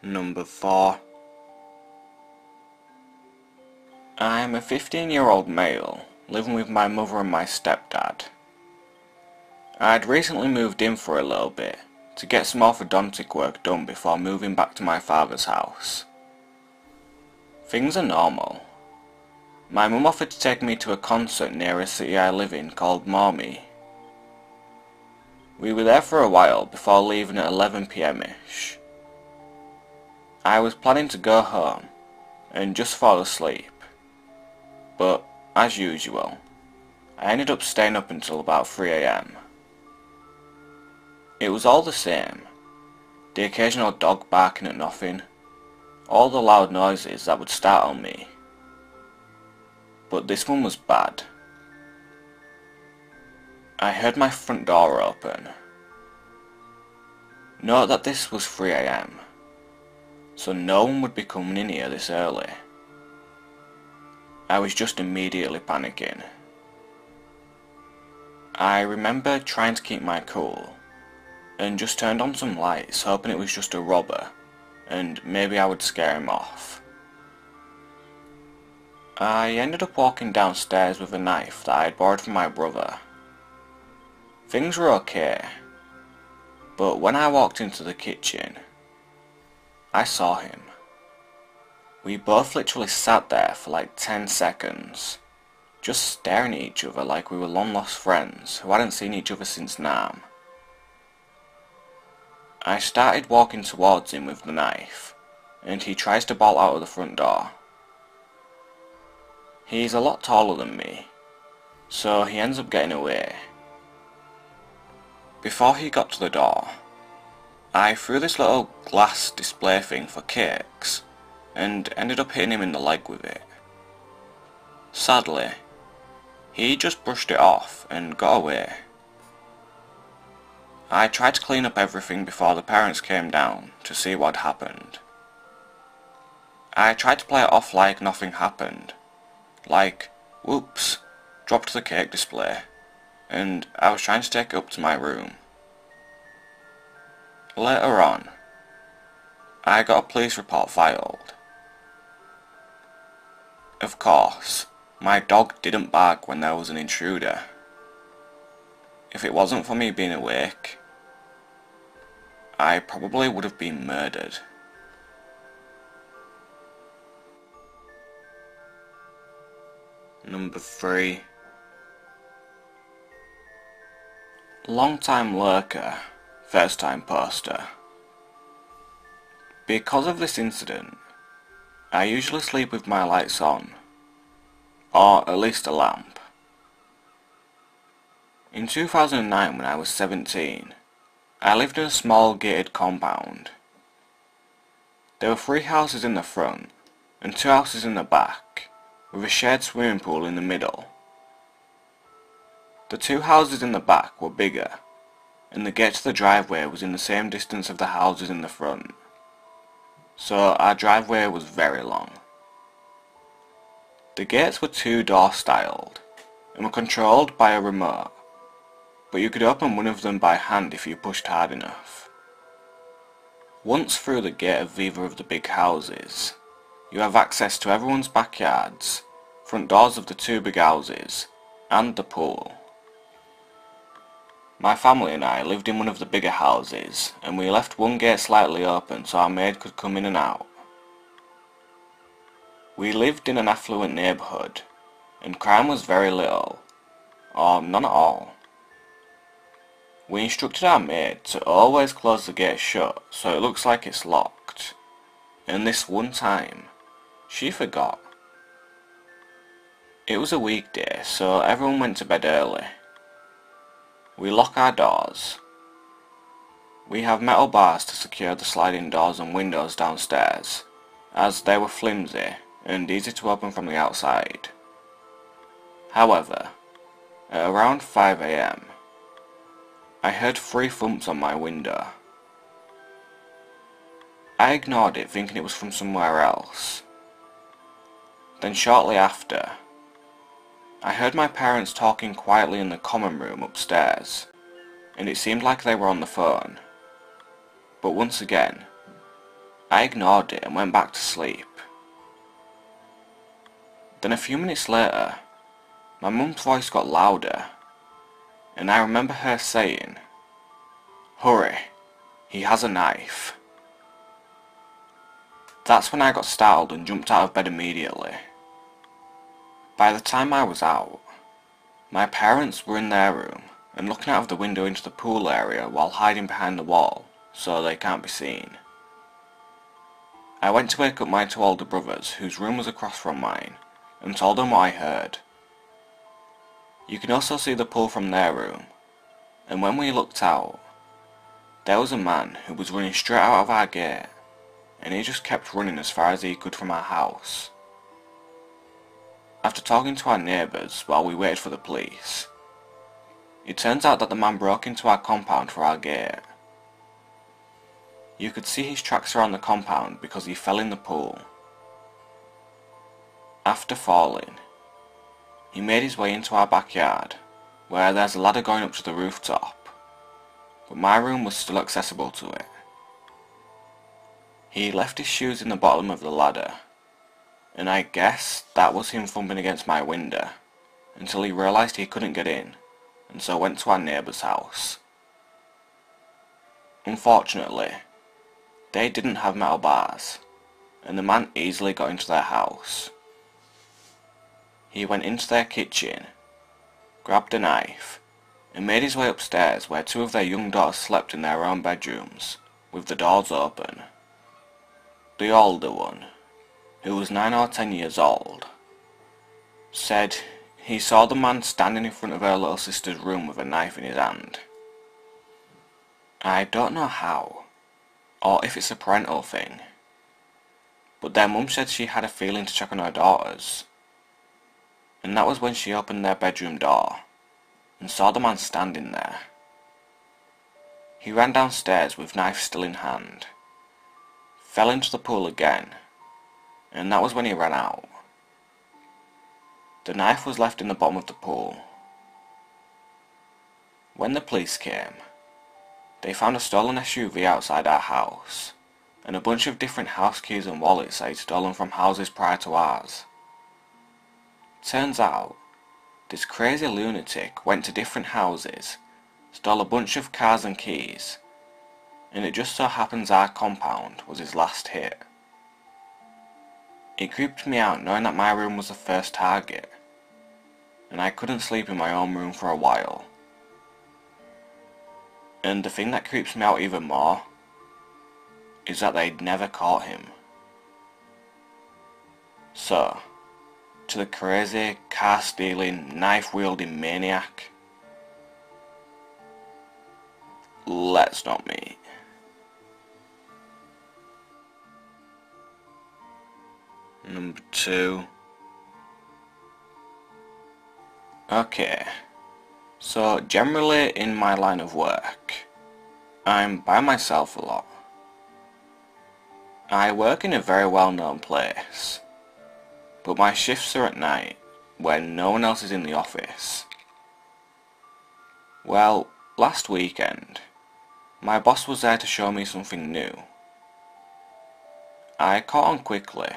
Number 4. I am a 15-year-old male, living with my mother and my stepdad. I had recently moved in for a little bit, to get some orthodontic work done before moving back to my father's house. Things are normal. My mum offered to take me to a concert near a city I live in called Mormy. We were there for a while before leaving at 11 PM-ish. I was planning to go home and just fall asleep, but as usual, I ended up staying up until about 3 AM. It was all the same, the occasional dog barking at nothing, all the loud noises that would startle me. But this one was bad. I heard my front door open. Note that this was 3 AM, so no one would be coming in here this early. I was just immediately panicking. I remember trying to keep my cool, and just turned on some lights hoping it was just a robber, and maybe I would scare him off. I ended up walking downstairs with a knife that I had borrowed from my brother. Things were okay, but when I walked into the kitchen, I saw him. We both literally sat there for like 10 seconds, just staring at each other like we were long lost friends who hadn't seen each other since Nam. I started walking towards him with the knife, and he tries to bolt out of the front door. He's a lot taller than me, so he ends up getting away. Before he got to the door, I threw this little glass display thing for cakes, and ended up hitting him in the leg with it. Sadly, he just brushed it off and got away. I tried to clean up everything before the parents came down to see what had happened. I tried to play it off like nothing happened, like, whoops, dropped the cake display, and I was trying to take it up to my room. Later on, I got a police report filed. Of course, my dog didn't bark when there was an intruder. If it wasn't for me being awake, I probably would have been murdered. Number 3. Long-time lurker, first-time poster. Because of this incident, I usually sleep with my lights on, or at least a lamp. In 2009, when I was 17, I lived in a small gated compound. There were 3 houses in the front, and 2 houses in the back, with a shared swimming pool in the middle. The 2 houses in the back were bigger, and the gate to the driveway was in the same distance of the houses in the front, so our driveway was very long. The gates were 2-door styled, and were controlled by a remote, but you could open one of them by hand if you pushed hard enough. Once through the gate of either of the big houses, you have access to everyone's backyards, front doors of the 2 big houses, and the pool. My family and I lived in one of the bigger houses, and we left one gate slightly open so our maid could come in and out. We lived in an affluent neighbourhood, and crime was very little, or none at all. We instructed our maid to always close the gate shut so it looks like it's locked, and this one time, she forgot. It was a weekday, so everyone went to bed early. We lock our doors. We have metal bars to secure the sliding doors and windows downstairs, as they were flimsy and easy to open from the outside. However, at around 5 AM, I heard 3 thumps on my window. I ignored it, thinking it was from somewhere else. Then shortly after, I heard my parents talking quietly in the common room upstairs, and it seemed like they were on the phone. But once again, I ignored it and went back to sleep. Then a few minutes later, my mum's voice got louder, and I remember her saying, "Hurry, he has a knife." That's when I got startled and jumped out of bed immediately. By the time I was out, my parents were in their room and looking out of the window into the pool area while hiding behind the wall so they can't be seen. I went to wake up my two older brothers, whose room was across from mine, and told them what I heard. You can also see the pool from their room, and when we looked out, there was a man who was running straight out of our gate, and he just kept running as far as he could from our house. After talking to our neighbours while we waited for the police, it turns out that the man broke into our compound for our gate. You could see his tracks around the compound because he fell in the pool. After falling, he made his way into our backyard, where there's a ladder going up to the rooftop, but my room was still accessible to it. He left his shoes in the bottom of the ladder, and I guess that was him thumping against my window, until he realised he couldn't get in, and so went to our neighbour's house. Unfortunately, they didn't have metal bars, and the man easily got into their house. He went into their kitchen, grabbed a knife, and made his way upstairs where two of their young daughters slept in their own bedrooms, with the doors open. The older one, who was 9 or 10 years old, said he saw the man standing in front of her little sister's room with a knife in his hand. I don't know how, or if it's a parental thing, but their mum said she had a feeling to check on her daughters, and that was when she opened their bedroom door and saw the man standing there. He ran downstairs with knife still in hand, fell into the pool again, and that was when he ran out. The knife was left in the bottom of the pool. When the police came, they found a stolen SUV outside our house, and a bunch of different house keys and wallets they'd stolen from houses prior to ours. Turns out, this crazy lunatic went to different houses, stole a bunch of cars and keys, and it just so happens our compound was his last hit. It creeped me out knowing that my room was the first target, and I couldn't sleep in my own room for a while. And the thing that creeps me out even more is that they'd never caught him. So, to the crazy, car-stealing, knife-wielding maniac, let's not meet. Number 2. Okay, so generally in my line of work, I'm by myself a lot. I work in a very well-known place, but my shifts are at night when no one else is in the office. Well, last weekend, my boss was there to show me something new. I caught on quickly,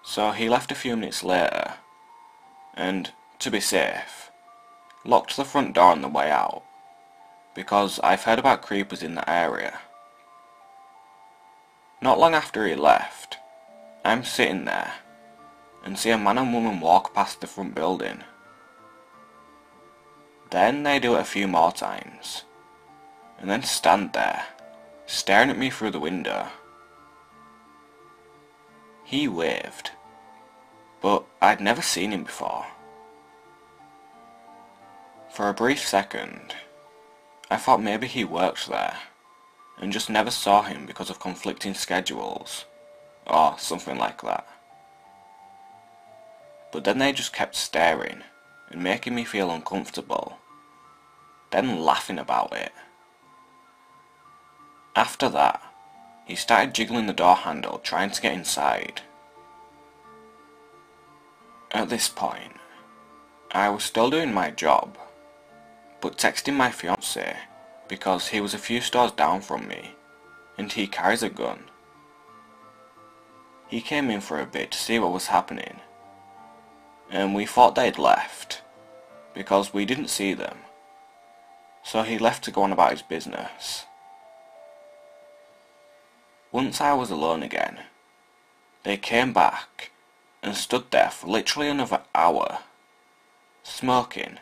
so he left a few minutes later, and, to be safe, locked the front door on the way out, because I've heard about creepers in that area. Not long after he left, I'm sitting there, and see a man and woman walk past the front building. Then they do it a few more times, and then stand there, staring at me through the window. He waved, but I'd never seen him before. For a brief second, I thought maybe he worked there, and just never saw him because of conflicting schedules, or something like that. But then they just kept staring, and making me feel uncomfortable, then laughing about it. After that, he started jiggling the door handle trying to get inside. At this point, I was still doing my job, but texting my fiancé because he was a few stores down from me, and he carries a gun. he came in for a bit to see what was happening, and we thought they'd left, because we didn't see them, so he left to go on about his business. Once I was alone again, they came back and stood there for literally another hour, smoking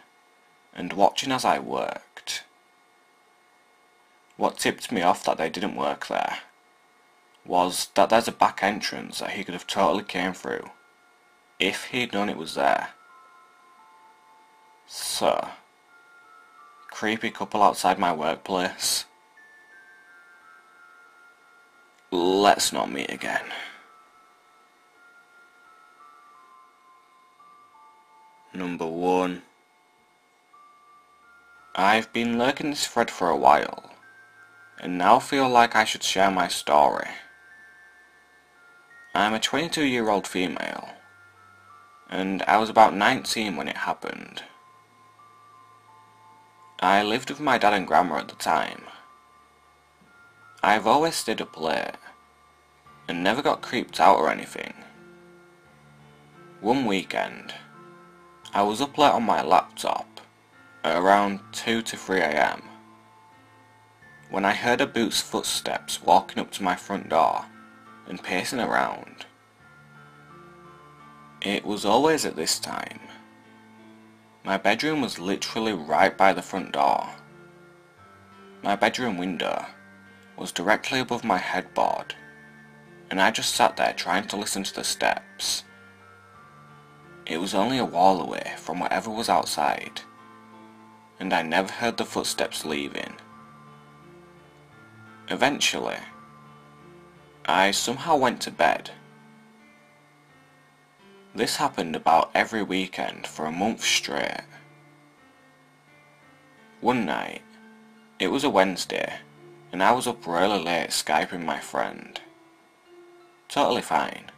and watching as I worked. What tipped me off that they didn't work there was that there's a back entrance that he could have totally came through if he'd known it was there. So, creepy couple outside my workplace. Let's not meet again. Number 1. I've been lurking this thread for a while, and now feel like I should share my story. I'm a 22-year-old female, and I was about 19 when it happened. I lived with my dad and grandma at the time. I've always stayed up late, and never got creeped out or anything. One weekend, I was up late on my laptop at around 2 to 3 AM when I heard a boot's footsteps walking up to my front door and pacing around. It was always at this time. My bedroom was literally right by the front door. My bedroom window was directly above my headboard, and I just sat there trying to listen to the steps. It was only a wall away from whatever was outside, and I never heard the footsteps leaving. Eventually, I somehow went to bed. This happened about every weekend for a month straight. One night, it was a Wednesday, and I was up really late Skyping my friend. Totally fine,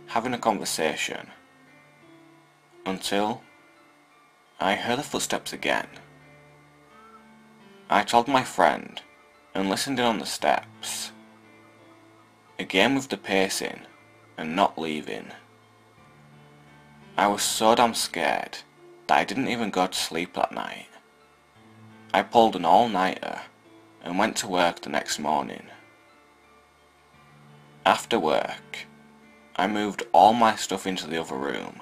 having a conversation, until I heard the footsteps again. I told my friend and listened in on the steps. Again with the pacing and not leaving. I was so damn scared that I didn't even go to sleep that night. I pulled an all-nighter and went to work the next morning. After work, I moved all my stuff into the other room,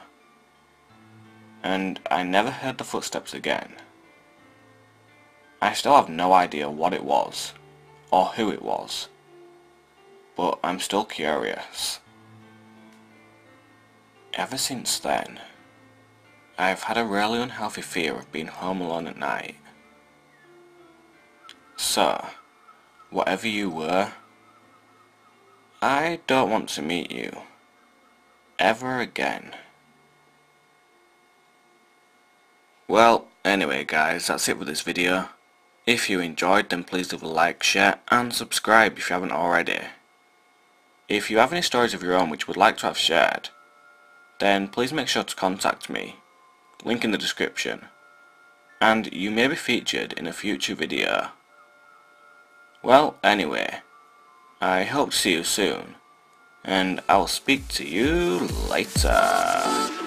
and I never heard the footsteps again. I still have no idea what it was, or who it was, but I'm still curious. Ever since then, I've had a really unhealthy fear of being home alone at night. So, whatever you were, I don't want to meet you ever again. Well, anyway guys, that's it with this video. If you enjoyed, then please leave a like, share and subscribe if you haven't already. If you have any stories of your own which you would like to have shared, then please make sure to contact me, link in the description, and you may be featured in a future video. Well, anyway, I hope to see you soon, and I'll speak to you later.